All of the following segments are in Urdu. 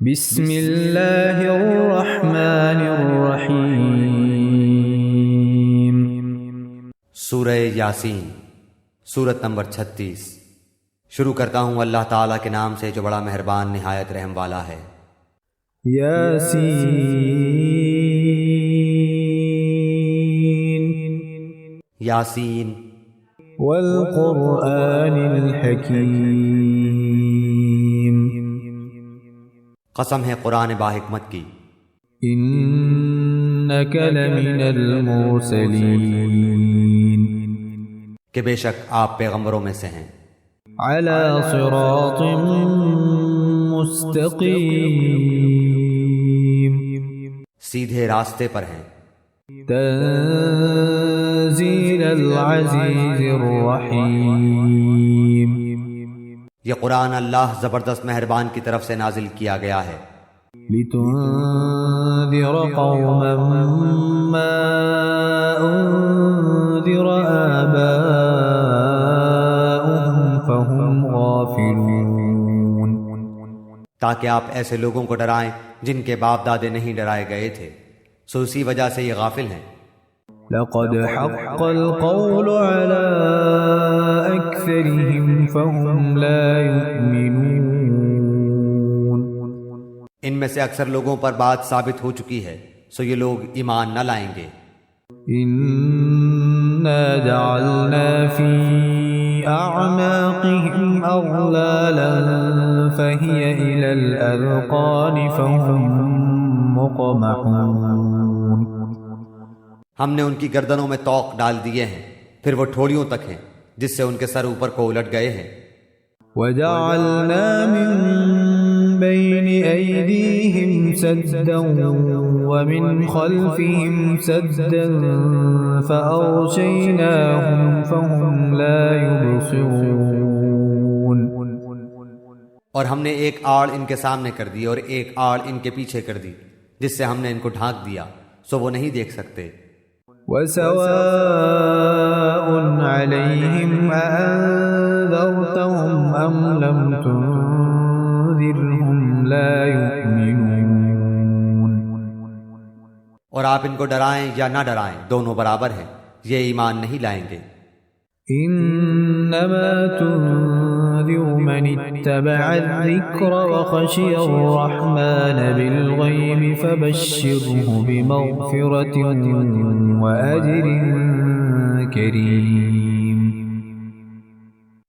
بسم اللہ الرحمن الرحیم۔ سورہ یاسین، سورت نمبر 36۔ شروع کرتا ہوں اللہ تعالیٰ کے نام سے جو بڑا مہربان نہایت رحم والا ہے۔ یاسین یاسین والقرآن الحکیم، قسم ہے قرآن باحکمت کی، انک لمن المرسلین، کہ بے شک آپ پیغمبروں میں سے ہیں، علی صراط مستقیم، سیدھے راستے پر ہیں، تنزیل العزیز الرحیم، یہ قرآن اللہ زبردست مہربان کی طرف سے نازل کیا گیا ہے، لتنذر قوما ما انذر آباؤهم فهم غافلون، تاکہ آپ ایسے لوگوں کو ڈرائیں جن کے باپ دادے نہیں ڈرائے گئے تھے، سو اسی وجہ سے یہ غافل ہیں۔ لقد حق القول على أكثرهم فهم لا يؤمنون، ان میں سے اکثر لوگوں پر بات ثابت ہو چکی ہے، سو یہ لوگ ایمان نہ لائیں گے۔ إنا جعلنا في أعناقهم أغلالا فهي إلى الأذقان فهم مقمحون، ہم نے ان کی گردنوں میں طوق ڈال دیے ہیں، پھر وہ ٹھوڑیوں تک ہیں جس سے ان کے سر اوپر کو الٹ گئے ہیں۔ وجعلنا من بين أيديهم سدا ومن خلفهم سدا فأغشيناهم فهم لا يبصرون، اور ہم نے ایک آڑ ان کے سامنے کر دی اور ایک آڑ ان کے پیچھے کر دی، جس سے ہم نے ان کو ڈھانک دیا، سو وہ نہیں دیکھ سکتے۔ وسواء عليهم أأنذرتهم أم لم تنذرهم لا يؤمنون، اور آپ ان کو ڈرائیں یا نہ ڈرائیں دونوں برابر ہیں، یہ ایمان نہیں لائیں گے۔ إنما تنذر من اتبع الذكر وخشي الرحمن بالغيب فبشره بمغفرة وأجر كريم،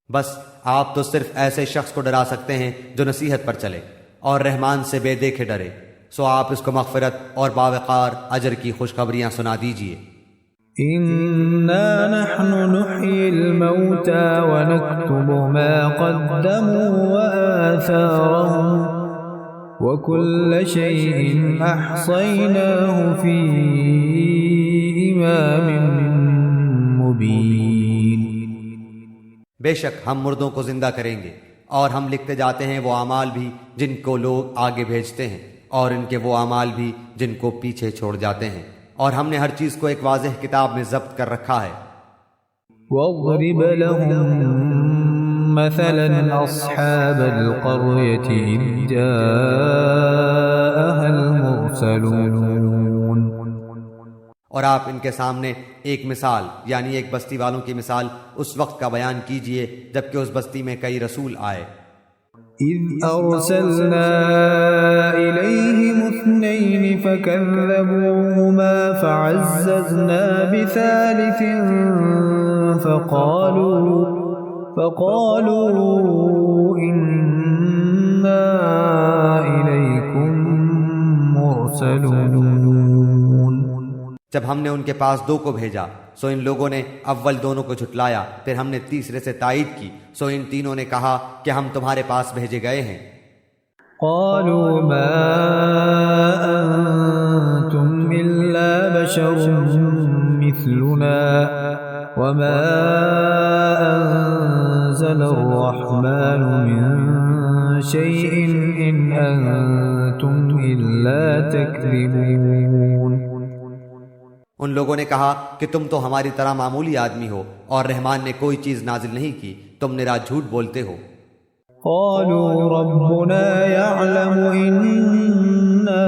بس آپ تو صرف ایسے شخص کو ڈرا سکتے ہیں جو نصیحت پر چلے اور رحمان سے بے دیکھے ڈرے، سو آپ اس کو مغفرت اور باوقار اجر کی خوشخبریاں سنا دیجئے۔ إنا نحن نحيي الموتى ونكتب ما قدموا وآثارهم وكل شيء أحصيناه في إمام مبين، بے شک ہم مردوں کو زندہ کریں گے اور ہم لکھتے جاتے ہیں وہ اعمال بھی جن کو لوگ آگے بھیجتے ہیں اور ان کے وہ اعمال بھی جن کو پیچھے چھوڑ جاتے ہیں، اور ہم نے ہر چیز کو ایک واضح کتاب میں ضبط کر رکھا ہے۔ واضرب لهم مثلا أصحاب القرية إذ جاءها المرسلون، اور آپ ان کے سامنے ایک مثال یعنی ایک بستی والوں کی مثال اس وقت کا بیان کیجئے جبکہ اس بستی میں کئی رسول آئے۔ إذ أرسلنا إليهم اثنين فكذبوهما فعززنا بثالث فقالوا إنا إليكم مرسلون، جب ہم نے ان کے پاس دو کو بھیجا سو ان لوگوں نے اول دونوں کو جھٹلایا، پھر ہم نے تیسرے سے تائید کی، سو ان تینوں نے کہا کہ ہم تمہارے پاس بھیجے گئے ہیں۔ قالوا ما أنتم إلا بشر مثلنا وما أنزل الرحمن من شيء إن أنتم إلا تكذبون، ان لوگوں نے کہا کہ تم تو ہماری طرح معمولی آدمی ہو اور رحمان نے کوئی چیز نازل نہیں کی، تم نرا جھوٹ بولتے ہو۔ قالوا ربنا يعلم إنا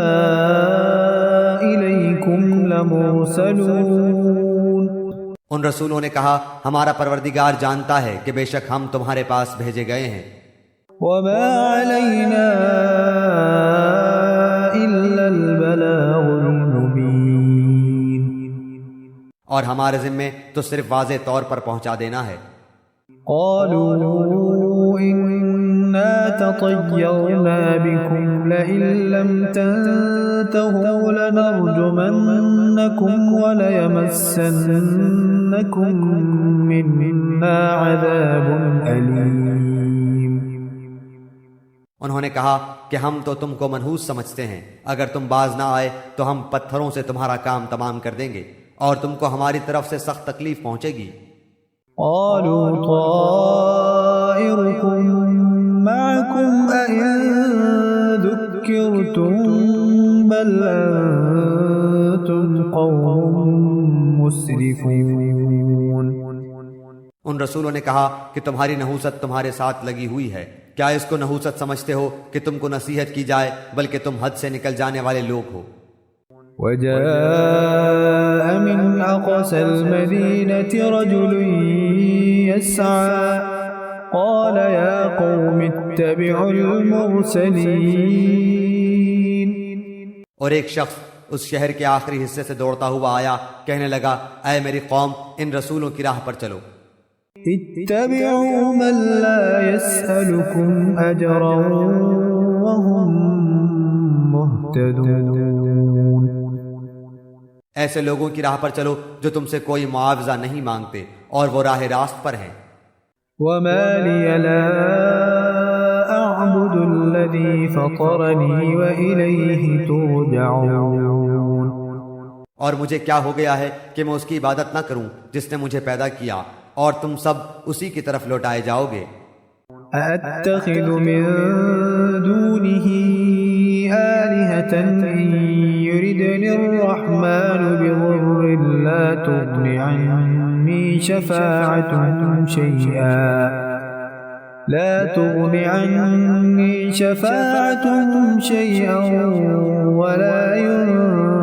إليكم لمرسلون. ان رسولوں نے کہا ہمارا پروردگار جانتا ہے کہ بے شک ہم تمہارے پاس بھیجے گئے ہیں. وما علينا إلا البلاغ المبين. اور ہمارے ذمے تو صرف واضح طور پر پہنچا دینا ہے. قالوا إنا تطيرنا بكم لئن لم تنتهوا لنرجمنكم وليمسنكم منا عذاب أليم. انہوں نے کہا کہ ہم تو تم کو منحوس سمجھتے ہیں، اگر تم باز نہ آئے تو ہم پتھروں سے تمہارا کام تمام کر دیں گے اور تم کو ہماری طرف سے سخت تکلیف پہنچے گی. قالوا طائركم معكم أئن ذكرتم بل أنتم قوم مسرفون. ان رسولوں نے کہا کہ تمہاری نحوست تمہارے ساتھ لگی ہوئی ہے، کیا اس کو نحوست سمجھتے ہو کہ تم کو نصیحت کی جائے، بلکہ تم حد سے نکل جانے والے لوگ ہو. وجاء من أقصى المدينة رجل يسعى قال يا قوم اتبعوا المرسلين. اور ایک شخص اس شہر کے آخری حصے سے دوڑتا ہوا آیا، کہنے لگا اے میری قوم ان رسولوں کی راہ پر چلو. اتبعوا من لا يسألكم أجرا وهم مهتدون. ایسے لوگوں کی راہ پر چلو جو تم سے کوئی معاوضہ نہیں مانگتے اور وہ راہ راست پر ہیں. وما لي لا أعبد الذي فطرني وإليه ترجعون. اور مجھے کیا ہو گیا ہے کہ میں اس کی عبادت نہ کروں جس نے مجھے پیدا کیا، اور تم سب اسی کی طرف لوٹائے جاؤ گے. أأتخذ من دونه آلهة إن يردني الرحمن بضر لا تغن عني شفاعتهم شيئا ولا ينقذون.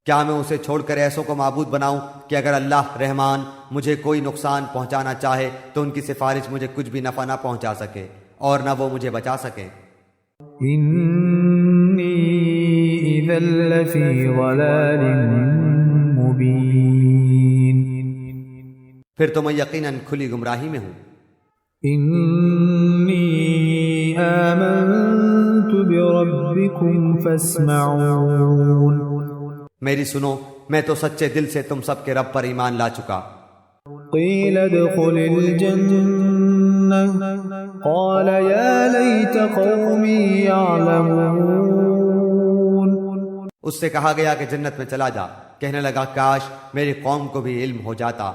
کیا میں اسے چھوڑ کر ایسوں کو معبود بناؤں کہ اگر اللہ رحمان مجھے کوئی نقصان پہنچانا چاہے تو ان کی سفارش مجھے کچھ بھی نفع نہ پہنچا سکے اور نہ وہ مجھے بچا سکے. إني إذا لفي ضلال مبين. پھر تو میں یقیناً کھلی گمراہی میں ہوں. إني آمنت بربكم فاسمعون. میری سنو، میں تو سچے دل سے تم سب کے رب پر ایمان لا چکا. قيل ادخل الجنة قال يا ليت قومي يعلمون. اس سے کہا گیا کہ جنت میں چلا جا، کہنے لگا کاش میری قوم کو بھی علم ہو جاتا.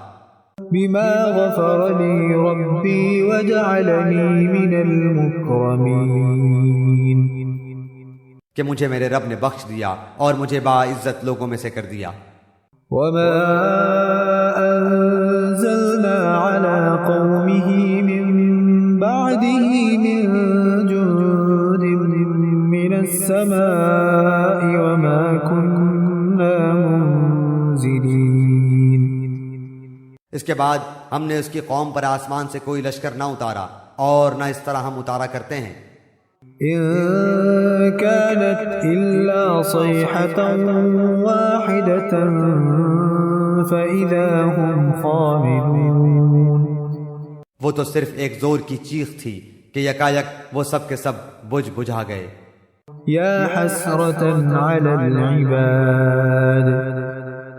بما غفر لي ربي وجعلني من المكرمين. کہ مجھے میرے رب نے بخش دیا اور مجھے باعزت لوگوں میں سے کر دیا. وما أنزلنا على قومه من بعده من جند من السماء وما كنا منزلين. اس کے بعد ہم نے اس کی قوم پر آسمان سے کوئی لشکر نہ اتارا اور نہ اس طرح ہم اتارا کرتے ہیں. إن كانت إلا صيحة واحدة فإذا هم خامدون. وہ تو صرف ایک زور کی چیخ تھی کہ یکایک وہ سب کے سب بجھ بجھا گئے. يا حسرة على العباد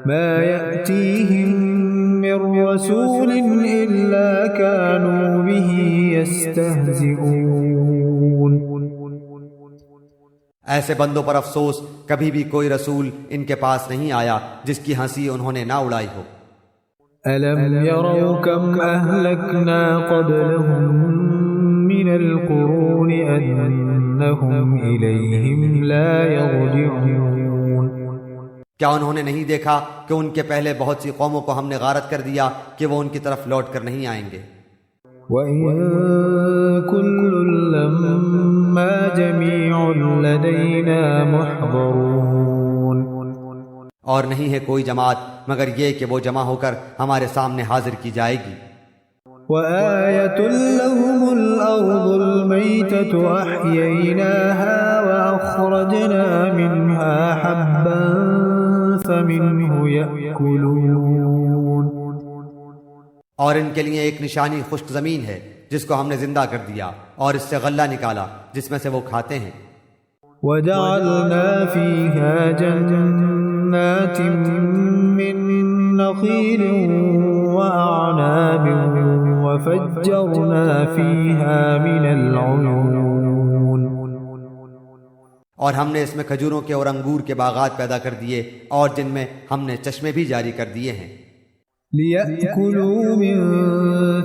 ما يأتيهم من رسول إلا كانوا به يستهزئون. ایسے بندوں پر افسوس، کبھی بھی کوئی رسول ان کے پاس نہیں آیا جس کی ہنسی انہوں نے نہ اڑائی ہو. ألم يروا كم أهلكنا قبلهم من القرون أنهم إليهم لا يرجعون. کیا انہوں نے نہیں دیکھا کہ ان کے پہلے بہت سی قوموں کو ہم نے غارت کر دیا کہ وہ ان کی طرف لوٹ کر نہیں آئیں گے. وَإِن كُلٌّ لَّمَّا جَمِيعٌ لَّدَيْنَا مُحْضَرُونَ اور نہیں ہے کوئی جماعت مگر یہ کہ وہ جمع ہو کر ہمارے سامنے حاضر کی جائے گی۔ وَآيَةٌ لَّهُمُ الْأَرْضُ الْمَيْتَةُ أَحْيَيْنَاهَا وَأَخْرَجْنَا مِنْهَا حَبًّا فَمِنْهُ يَأْكُلُونَ اور ان کے لیے ایک نشانی خشک زمین ہے جس کو ہم نے زندہ کر دیا اور اس سے غلہ نکالا جس میں سے وہ کھاتے ہیں۔ وَجَعَلْنَا فِيهَا جَنَّاتٍ مِّن نَّخِيلٍ وَأَعْنَابٍ وَفَجَّرْنَا فِيهَا مِنَ الْعُيُونِ اور ہم نے اس میں کھجوروں کے اور انگور کے باغات پیدا کر دیے اور جن میں ہم نے چشمے بھی جاری کر دیے ہیں۔ لِيَأْكُلُوا مِن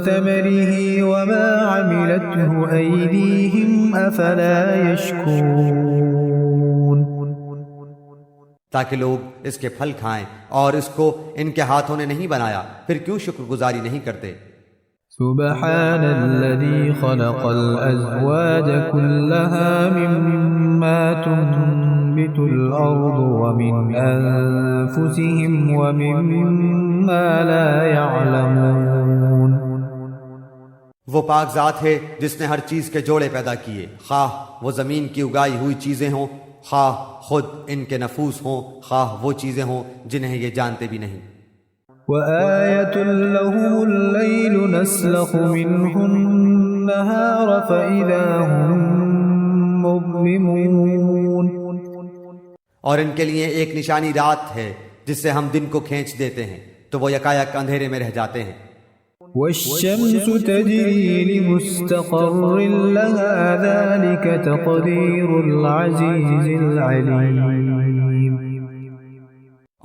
ثَمَرِهِ وَمَا عَمِلَتْهُ أَيْدِيهِمْ أَفَلَا يَشْكُرُونَ تاکہ لوگ اس کے پھل کھائیں اور اس کو ان کے ہاتھوں نے نہیں بنایا، پھر کیوں شکر گزاری نہیں کرتے؟ سبحان الذي خلق الأزواج كلها مما تنبت الأرض ومن أنفسهم ومما لا يعلمون وہ پاک ذات ہے جس نے ہر چیز کے جوڑے پیدا کیے، خواہ وہ زمین کی اگائی ہوئی چیزیں ہوں، خواہ خود ان کے نفوس ہوں، خواہ وہ چیزیں ہوں جنہیں یہ جانتے بھی نہیں۔ وَآيَةٌ لَّهُمُ اللَّيْلُ نَسْلَخُ مِنْهُ النَّهَارَ فَإِذَا هُم مُّظْلِمُونَ اور ان کے لیے ایک نشانی رات ہے جس سے ہم دن کو کھینچ دیتے ہیں تو وہ یکایک اندھیرے میں رہ جاتے ہیں۔ وَالشَّمْسُ تَجْرِي لِمُسْتَقَرٍّ لَّهَا ذَلِكَ تَقْدِيرُ الْعَزِيزِ الْعَلِيمِ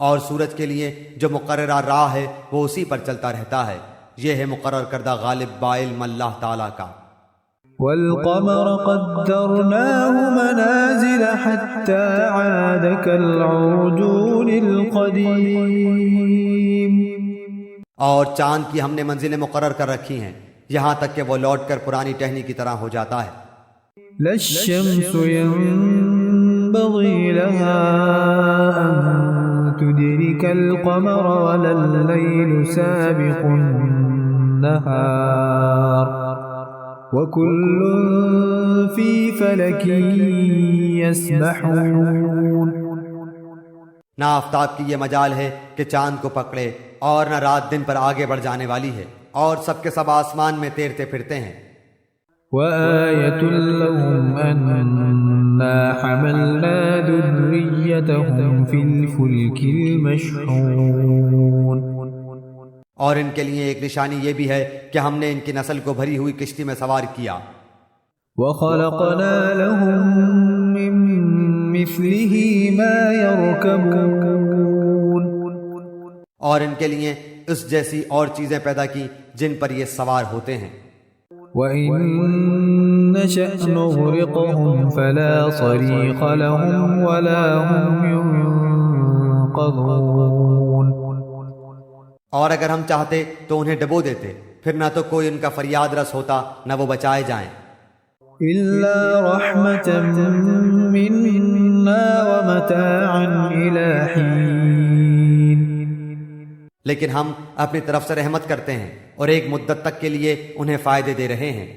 اور سورج کے لیے جو مقررہ راہ ہے وہ اسی پر چلتا رہتا ہے، یہ ہے مقرر کردہ غالب بعلم اللہ تعالیٰ کا۔ وَالْقَمَرَ قَدَّرْنَاهُ مَنَازِلَ حَتَّى عَادَ كَالْعُرْجُونِ الْقَدِيمِ اور چاند کی ہم نے منزلیں مقرر کر رکھی ہیں یہاں تک کہ وہ لوٹ کر پرانی ٹہنی کی طرح ہو جاتا ہے۔ لَا الشَّمْسُ يَنبَغِي لَهَا أَن تُدْرِكَ الْقَمَرَ وَلَا اللَّيْلُ سَابِقُ النَّهَارِ وَكُلٌّ فِي فَلَكٍ يَسْبَحُونَ نہ آفتاب کی یہ مجال ہے کہ چاند کو پکڑے اور نہ رات دن پر آگے بڑھ جانے والی ہے، اور سب کے سب آسمان میں تیرتے پھرتے ہیں۔ وَآيَةٌ لَّهُمْ أَنَّا حَمَلْنَا ذُرِّيَّتَهُمْ فِي الْفُلْكِ الْمَشْحُونِ اور ان کے لیے ایک نشانی یہ بھی ہے کہ ہم نے ان کی نسل کو بھری ہوئی کشتی میں سوار کیا۔ وَخَلَقْنَا لَهُم مِّن مِّثْلِهِ مَا يَرْكَبُونَ اور ان کے لیے اس جیسی اور چیزیں پیدا کی جن پر یہ سوار ہوتے ہیں۔ وَإِن نَّشَأْ نُغْرِقْهُمْ فَلَا صَرِيخَ لَهُمْ وَلَا هُمْ يُنقَذُونَ اور اگر ہم چاہتے تو انہیں ڈبو دیتے، پھر نہ تو کوئی ان کا فریاد رس ہوتا نہ وہ بچائے جائیں۔ إِلَّا رَحْمَةً مِّنَّا وَمَتَاعًا إِلَىٰ حِينٍ لیکن ہم اپنی طرف سے رحمت کرتے ہیں اور ایک مدت تک کے لیے انہیں فائدے دے رہے ہیں۔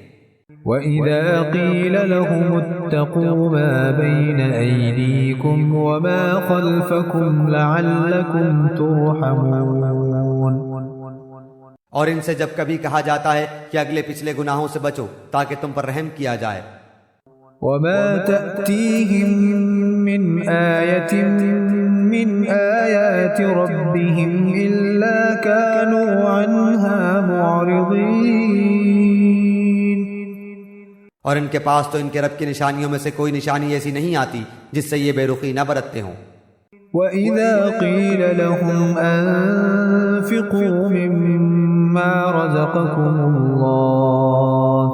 وَإِذَا قِيلَ لَهُمُ اتَّقُوا مَا بَيْنَ أَيْدِيكُمْ وَمَا خَلْفَكُمْ لَعَلَّكُمْ تُرْحَمُونَ اور ان سے جب کبھی کہا جاتا ہے کہ اگلے پچھلے گناہوں سے بچو تاکہ تم پر رحم کیا جائے۔ وَمَا تَأْتِيهِم مِّنْ آيَةٍ مِّنْ آيَاتِ رَبِّهِمْ إِلَّا كَانُوا عَنْهَا مُعْرِضِينَ اور ان کے پاس تو ان کے رب کی نشانیوں میں سے کوئی نشانی ایسی نہیں آتی جس سے یہ بے رخی نہ برتتے ہوں۔ وَإِذَا قِيلَ لَهُمْ أَنفِقُوا مِمَّا رَزَقَكُمُ اللَّهُ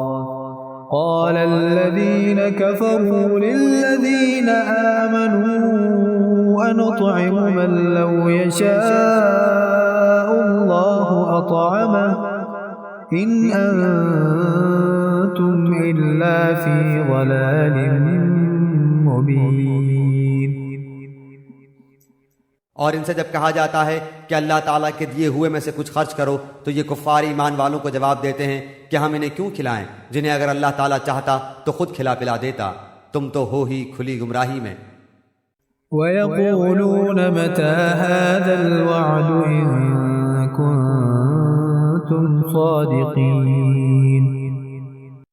قَالَ الَّذِينَ كَفَرُوا لِلَّذِينَ آمَنُوا أَنُطْعِمُ مَن لَّوْ يَشَاءُ اللَّهُ أَطْعَمَهُ إن أنتم إلا في ضلال مبين۔ اور ان سے جب کہا جاتا ہے کہ اللہ تعالیٰ کے دیے ہوئے میں سے کچھ خرچ کرو تو یہ کفار ایمان والوں کو جواب دیتے ہیں کہ ہم انہیں کیوں کھلائیں جنہیں اگر اللہ تعالیٰ چاہتا تو خود کھلا پلا دیتا، تم تو ہو ہی کھلی گمراہی میں۔ وَيَقُولُونَ مَتَى هَذَا الْوَعْدُ إِن كُنتُمْ صَادِقِينَ۔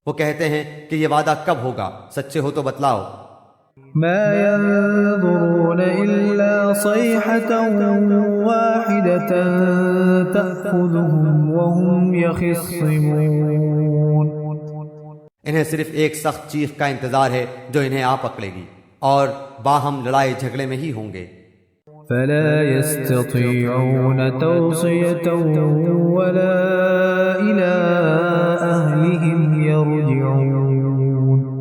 وہ کہتے ہیں کہ یہ وعدہ کب ہوگا، سچے ہو تو بتلاؤ۔ ما ينظرون إلا صيحة واحدة تأخذهم وهم يخصمون۔ انہیں صرف ایک سخت چیخ کا انتظار ہے جو انہیں آ پکڑے گی اور باہم لڑائی جھگڑے میں ہی ہوں گے۔ فلا يستطيعون توصية ولا إلى أهلهم يرجعون۔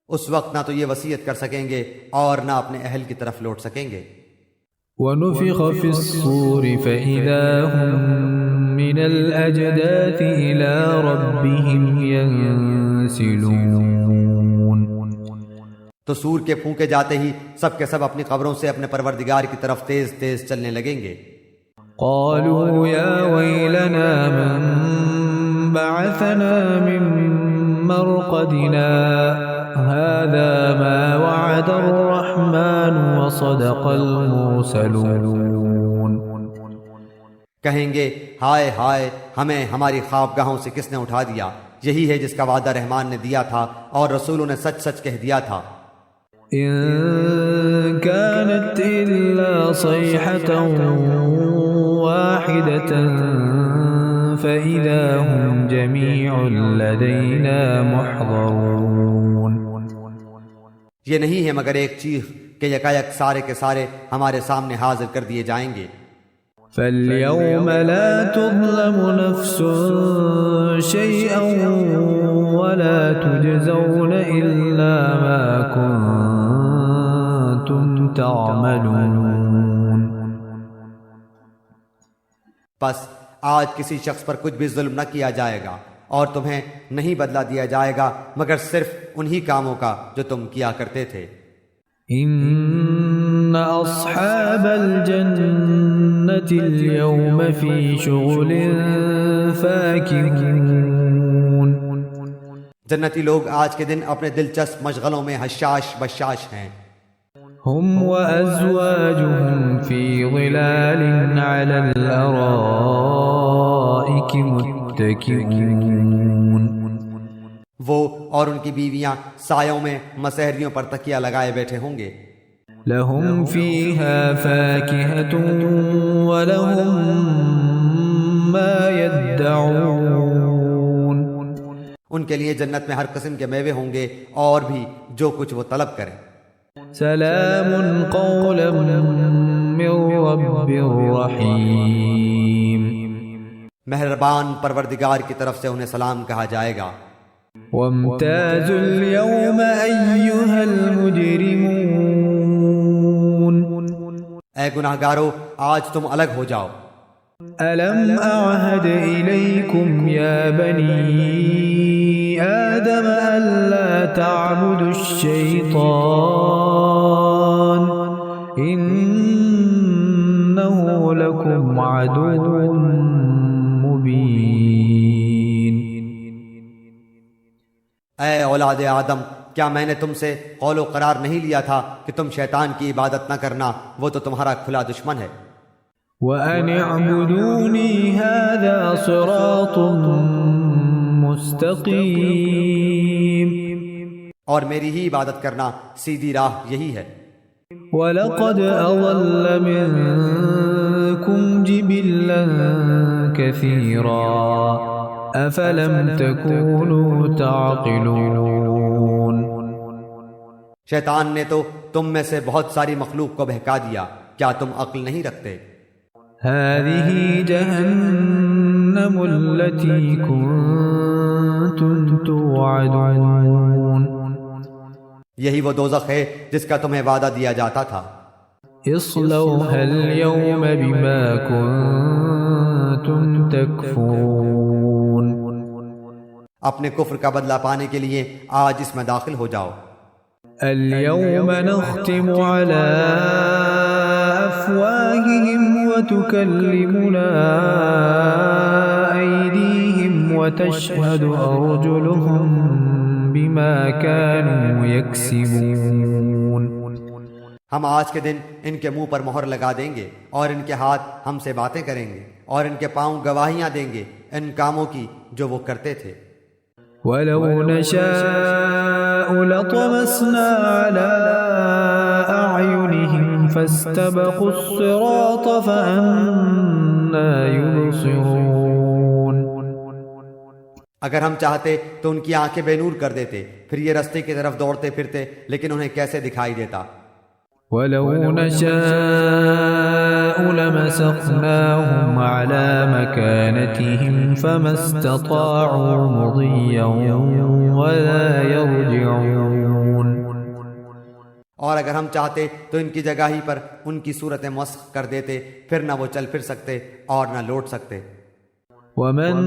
اس وقت نہ تو یہ وصیت کر سکیں گے اور نہ اپنے اہل کی طرف لوٹ سکیں گے۔ ونفخ في الصور فإذا هم من الأجداث إلى ربهم ينسلون۔ تو سور کے پھونکے جاتے ہی سب کے سب اپنی قبروں سے اپنے پروردگار کی طرف تیز تیز چلنے لگیں گے۔ قالوا يا ويلنا من بعثنا من مرقدنا هذا ما وعد الرحمن وصدق المرسلون۔ کہیں گے ہائے ہائے، ہمیں ہماری خوابگاہوں سے کس نے اٹھا دیا، یہی ہے جس کا وعدہ رحمان نے دیا تھا اور رسولوں نے سچ سچ کہہ دیا تھا۔ إن كانت إلا صيحة واحدة فإذا هم جميع لدينا محضرون۔ یہ نہیں ہے مگر ایک چیخ کہ یکایک سارے کے سارے ہمارے سامنے حاضر کر دیے جائیں گے۔ فاليوم لا تظلم نفس شيئا ولا تجزون إلا ما كنتم تعملون۔ بس آج کسی شخص پر کچھ بھی ظلم نہ کیا جائے گا اور تمہیں نہیں بدلہ دیا جائے گا مگر صرف انہی کاموں کا جو تم کیا کرتے تھے۔ إن أصحاب الجنة اليوم في شغل فاكهون۔ جنتی لوگ آج کے دن اپنے دلچسپ مشغلوں میں حشاش بشاش ہیں۔ هم وأزواجهم في ظلال على الأرائك متكئون۔ وہ اور ان کی بیویاں سایوں میں مسہریوں پر تکیہ لگائے بیٹھے ہوں گے۔ لهم فيها فاكهة ولهم ما يدعون۔ ان کے لیے جنت میں ہر قسم کے میوے ہوں گے اور بھی جو کچھ وہ طلب کریں۔ سلام قولا من رب رحیم۔ مہربان پروردگار کی طرف سے انہیں سلام کہا جائے گا۔ وامتازوا اليوم أيها المجرمون۔ اے گناہگارو، آج تم الگ ہو جاؤ۔ ألم أعهد إليكم يا بني آدم ألا تعبدوا الشيطان إنه لكم عدو مبين۔ اے اولاد آدم، کیا میں نے تم سے قول و قرار نہیں لیا تھا کہ تم شیطان کی عبادت نہ کرنا، وہ تو تمہارا کھلا دشمن ہے۔ وَأَنِ اعْبُدُونِي هَذَا صِرَاطٌ مُسْتَقِيمٌ۔ اور میری ہی عبادت کرنا سیدھی راہ یہی ہے۔ وَلَقَدْ أَضَلَّ مِنْكُمْ جِبِلًّا كَثِيرًا أَفَلَمْ تَكُونُوا تَعْقِلُونَ۔ شیطان نے تو تم میں سے بہت ساری مخلوق کو بہکا دیا، کیا تم عقل نہیں رکھتے؟ هذه جهنم التي كنتم توعدون۔ یہی وہ دوزخ ہے جس کا تمہیں وعدہ دیا جاتا تھا۔ اصلوها اليوم بما كنتم تكفرون۔ اپنے کفر کا بدلہ پانے کے لیے آج اس میں داخل ہو جاؤ۔ اليوم نختم على أفواههم وتكلمنا أيديهم وتشهد أرجلهم بما كانوا يكسبون۔ ہم آج کے دن ان کے منہ پر مہر لگا دیں گے اور ان کے ہاتھ ہم سے باتیں کریں گے اور ان کے پاؤں گواہیاں دیں گے ان کاموں کی جو وہ کرتے تھے۔ وَلَوْ نَشَاءُ لَطَمَسْنَا عَلَىٰ أَعْيُنِهِمْ فَاسْتَبَقُوا الصِّرَاطَ فَأَنَّىٰ يُبْصِرُونَ۔ اگر ہم چاہتے تو ان کی آنکھیں بے نور کر دیتے، پھر یہ رستے کی طرف دوڑتے پھرتے، لیکن انہیں کیسے دکھائی دیتا۔ وَلَوْ نَشَاءُ لَمَسَخْنَاهُمْ عَلَىٰ مَكَانَتِهِمْ فَمَا اسْتَطَاعُوا مُضِيًّا وَلَا يَرْجِعُونَ۔ اور اگر ہم چاہتے تو ان کی جگہ ہی پر ان کی صورتیں مسخ کر دیتے، پھر نہ وہ چل پھر سکتے اور نہ لوٹ سکتے۔ وَمَن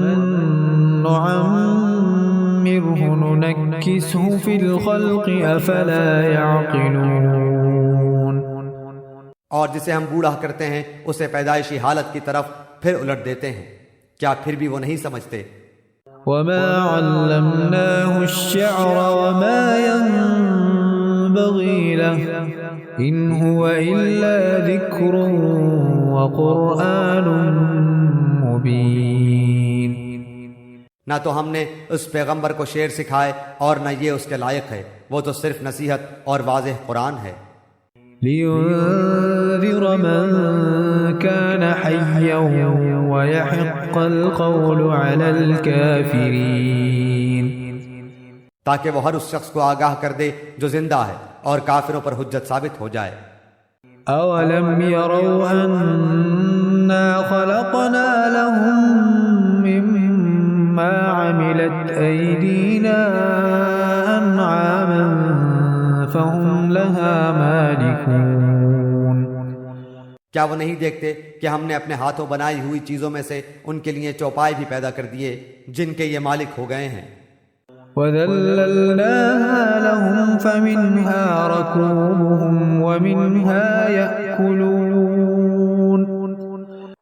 نُّعَمِّرْهُ نُنَكِّسْهُ فِي الْخَلْقِ أَفَلَا يَعْقِلُونَ۔ اور جسے ہم بوڑھا کرتے ہیں اسے پیدائشی حالت کی طرف پھر الٹ دیتے ہیں، کیا پھر بھی وہ نہیں سمجھتے؟ وَمَا عَلَّمْنَاهُ الشِّعْرَ وَمَا يَنبَغِي لَهُ إِنْ هُوَ إِلَّا ذِكْرٌ وَقُرْآنٌ مُبِينٌ۔ نہ تو ہم نے اس پیغمبر کو شعر سکھائے اور نہ یہ اس کے لائق ہے، وہ تو صرف نصیحت اور واضح قرآن ہے۔ لِيُنذِرَ مَن كَانَ حَيًّا وَيَحِقَّ الْقَوْلُ عَلَى الْكَافِرِينَ۔ تاکہ وہ ہر اس شخص کو آگاہ کر دے جو زندہ ہے اور کافروں پر حجت ثابت ہو جائے۔ أَوَلَمْ يَرَوْا أَنَّا خَلَقْنَا لَهُم مِّمَّا عَمِلَتْ أَيْدِينَا أَنْعَامًا فَهُمْ لَهَا مَالِكُونَ۔ کیا وہ نہیں دیکھتے کہ ہم نے اپنے ہاتھوں بنائی ہوئی چیزوں میں سے ان کے لیے چوپائے بھی پیدا کر دیے جن کے یہ مالک ہو گئے ہیں۔ وَذَلَّلْنَاهَا لَهُمْ فَمِنْهَا رَكُوبُهُمْ وَمِنْهَا يَأْكُلُونَ۔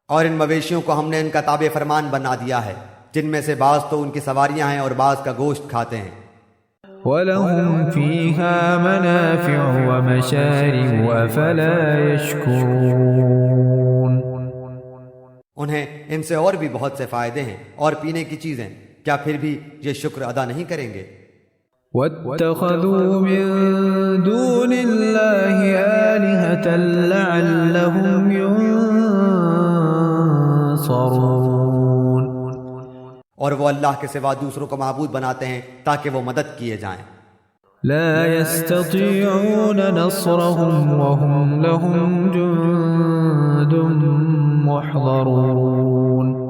اور ان مویشیوں کو ہم نے ان کا تابع فرمان بنا دیا ہے، جن میں سے بعض تو ان کی سواریاں ہیں اور بعض کا گوشت کھاتے ہیں۔ وَلَهُمْ فِيهَا مَنَافِعُ وَمَشَارِبُ أَفَلَا يَشْكُرُونَ۔ انہیں ان سے اور بھی بہت سے فائدے ہیں اور پینے کی چیزیں، کیا پھر بھی یہ شکر ادا نہیں کریں گے؟ وَاتَّخَذُوا مِن دُونِ اللَّهِ آلِهَةً لَعَلَّهُمْ يُنصَرُونَ۔ اور وہ اللہ کے سوا دوسروں کو معبود بناتے ہیں تاکہ وہ مدد کیے جائیں۔ لا يستطيعون نصرهم وهم لهم جند محضرون۔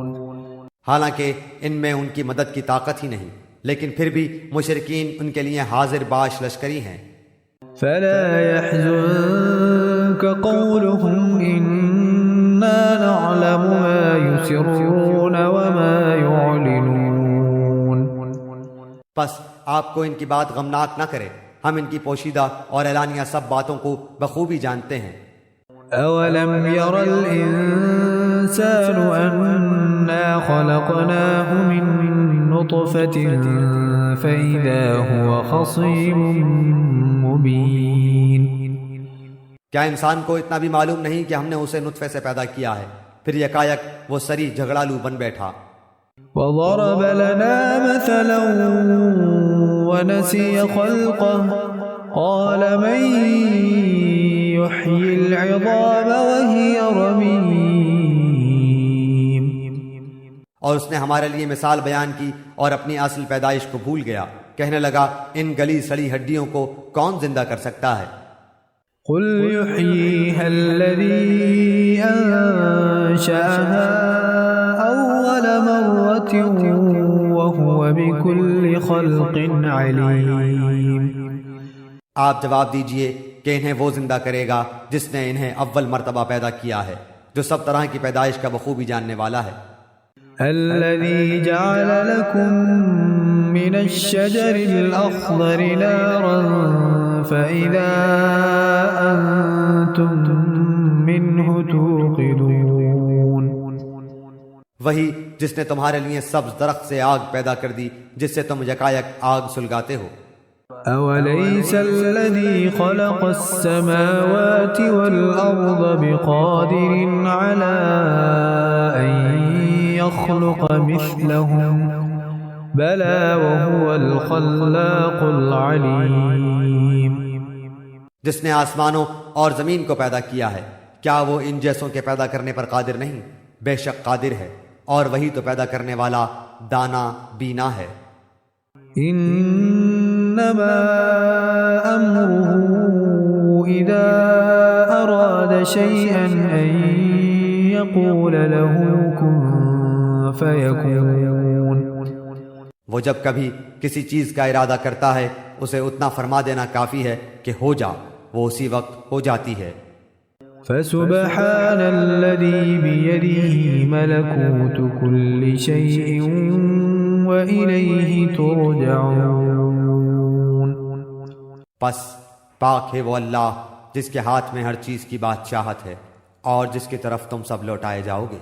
حالانکہ ان میں ان کی مدد کی طاقت ہی نہیں، لیکن پھر بھی مشرکین ان کے لیے حاضر باش لشکری ہیں۔ فلا يحزنك قولهم إنا نعلم ما يسرون وما يعلنون۔ پس آپ کو ان کی بات غمناک نہ کرے، ہم ان کی پوشیدہ اور اعلانیہ سب باتوں کو بخوبی جانتے ہیں۔ أولم ير الإنسان أنا خلقناه من نطفة فإذا هو خصيم مبين۔ کیا انسان کو اتنا بھی معلوم نہیں کہ ہم نے اسے نطفے سے پیدا کیا ہے، پھر یکایک وہ سری جھگڑالو بن بیٹھا۔ وضرب لنا مثلا ونسي خلقه قال من يحيي العظام وهي رميم۔ اور اس نے ہمارے لیے مثال بیان کی اور اپنی اصل پیدائش کو بھول گیا، کہنے لگا ان گلی سڑی ہڈیوں کو کون زندہ کر سکتا ہے؟ قل يحييها الذي أنشأها أول مرة وهو بكل خلق عليم۔ آپ جواب دیجئے کہ انہیں وہ زندہ کرے گا جس نے انہیں اول مرتبہ پیدا کیا ہے، جو سب طرح کی پیدائش کا بخوبی جاننے والا ہے۔ الذي جعل لكم من الشجر الأخضر نارا فإذا أنتم منه توقدون. وہی جس نے تمہارے لیے سبز درخت سے آگ پیدا کر دی جس سے تم یکایک آگ سلگاتے ہو. أوليس الذي خلق السماوات والأرض بقادر على أن يخلق مثلهم بلى وهو الخلاق العليم. جس نے آسمانوں اور زمین کو پیدا کیا ہے کیا وہ ان جیسوں کے پیدا کرنے پر قادر نہیں؟ بے شک قادر ہے اور وہی تو پیدا کرنے والا دانا بینا ہے. انما امره اذا اراد شيئا ان يقول له كن فيكون. وہ جب کبھی کسی چیز کا ارادہ کرتا ہے اسے اتنا فرما دینا کافی ہے کہ ہو جا، وہ اسی وقت ہو جاتی ہے. فسبحان الذي بيده ملكوت كل شيء وإليه ترجعون. پس پاک ہے وہ اللہ جس کے ہاتھ میں ہر چیز کی بادشاہت ہے اور جس کی طرف تم سب لوٹائے جاؤ گے.